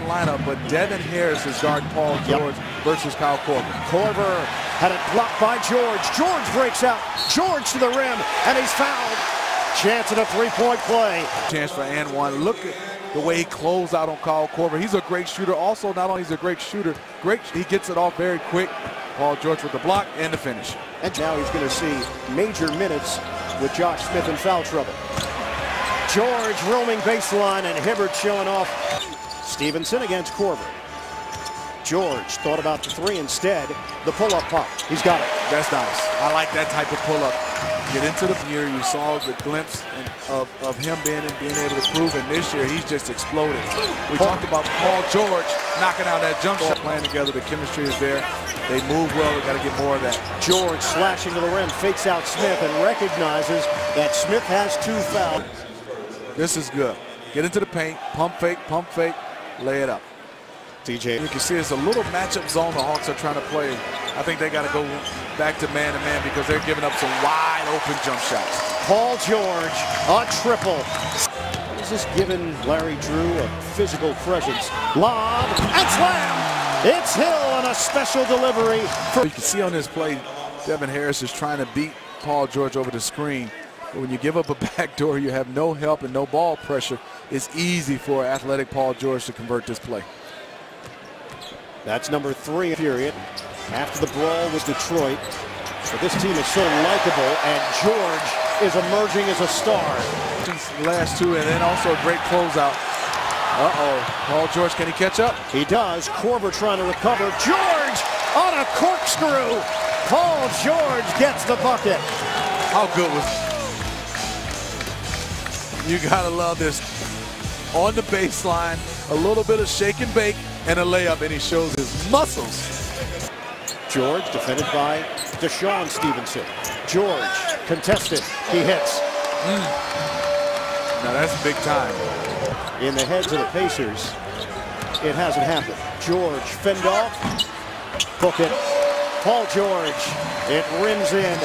starting lineup, but Devin Harris is guarding Paul George versus Kyle Korver. Korver had it blocked by George. George breaks out. George to the rim, and he's fouled. Chance at a three-point play. Chance for and one. Look at the way he closed out on Kyle Korver. He's a great shooter. Also, not only is he a great shooter, he gets it off very quick. Paul George with the block and the finish. And now he's going to see major minutes with Josh Smith in foul trouble. George roaming baseline, and Hibbert showing off. Stephenson against Korver. George thought about the three instead. The pull-up pop. He's got it. That's nice. I like that type of pull-up. Get into the year, you saw the glimpse of him being able to prove, and this year he's just exploded. We talked about Paul George knocking out that jump shot. Playing together, the chemistry is there. They move well. We got to get more of that. George slashing to the rim, fakes out Smith, and recognizes that Smith has two fouls. This is good. Get into the paint, pump fake, lay it up. TJ. You can see it's a little matchup zone the Hawks are trying to play. I think they got to go back to man-to-man because they're giving up some wide-open jump shots. Paul George, a triple. Is this giving Larry Drew a physical presence? Lob and slam. It's Hill on a special delivery. You can see on this play, Devin Harris is trying to beat Paul George over the screen. But when you give up a backdoor, you have no help and no ball pressure. It's easy for athletic Paul George to convert this play. That's number 3 period. After the brawl with Detroit. But this team is so likable, and George is emerging as a star. Last two, and then also a great closeout. Paul George, can he catch up? He does. Korver trying to recover. George on a corkscrew. Paul George gets the bucket. How good was You gotta love this. On the baseline, a little bit of shake and bake and a layup, and he shows his muscles. George defended by Deshaun Stephenson. George contested. He hits. Now that's big time. In the heads of the Pacers, it hasn't happened. George fend off. Book it. Paul George. It rims in.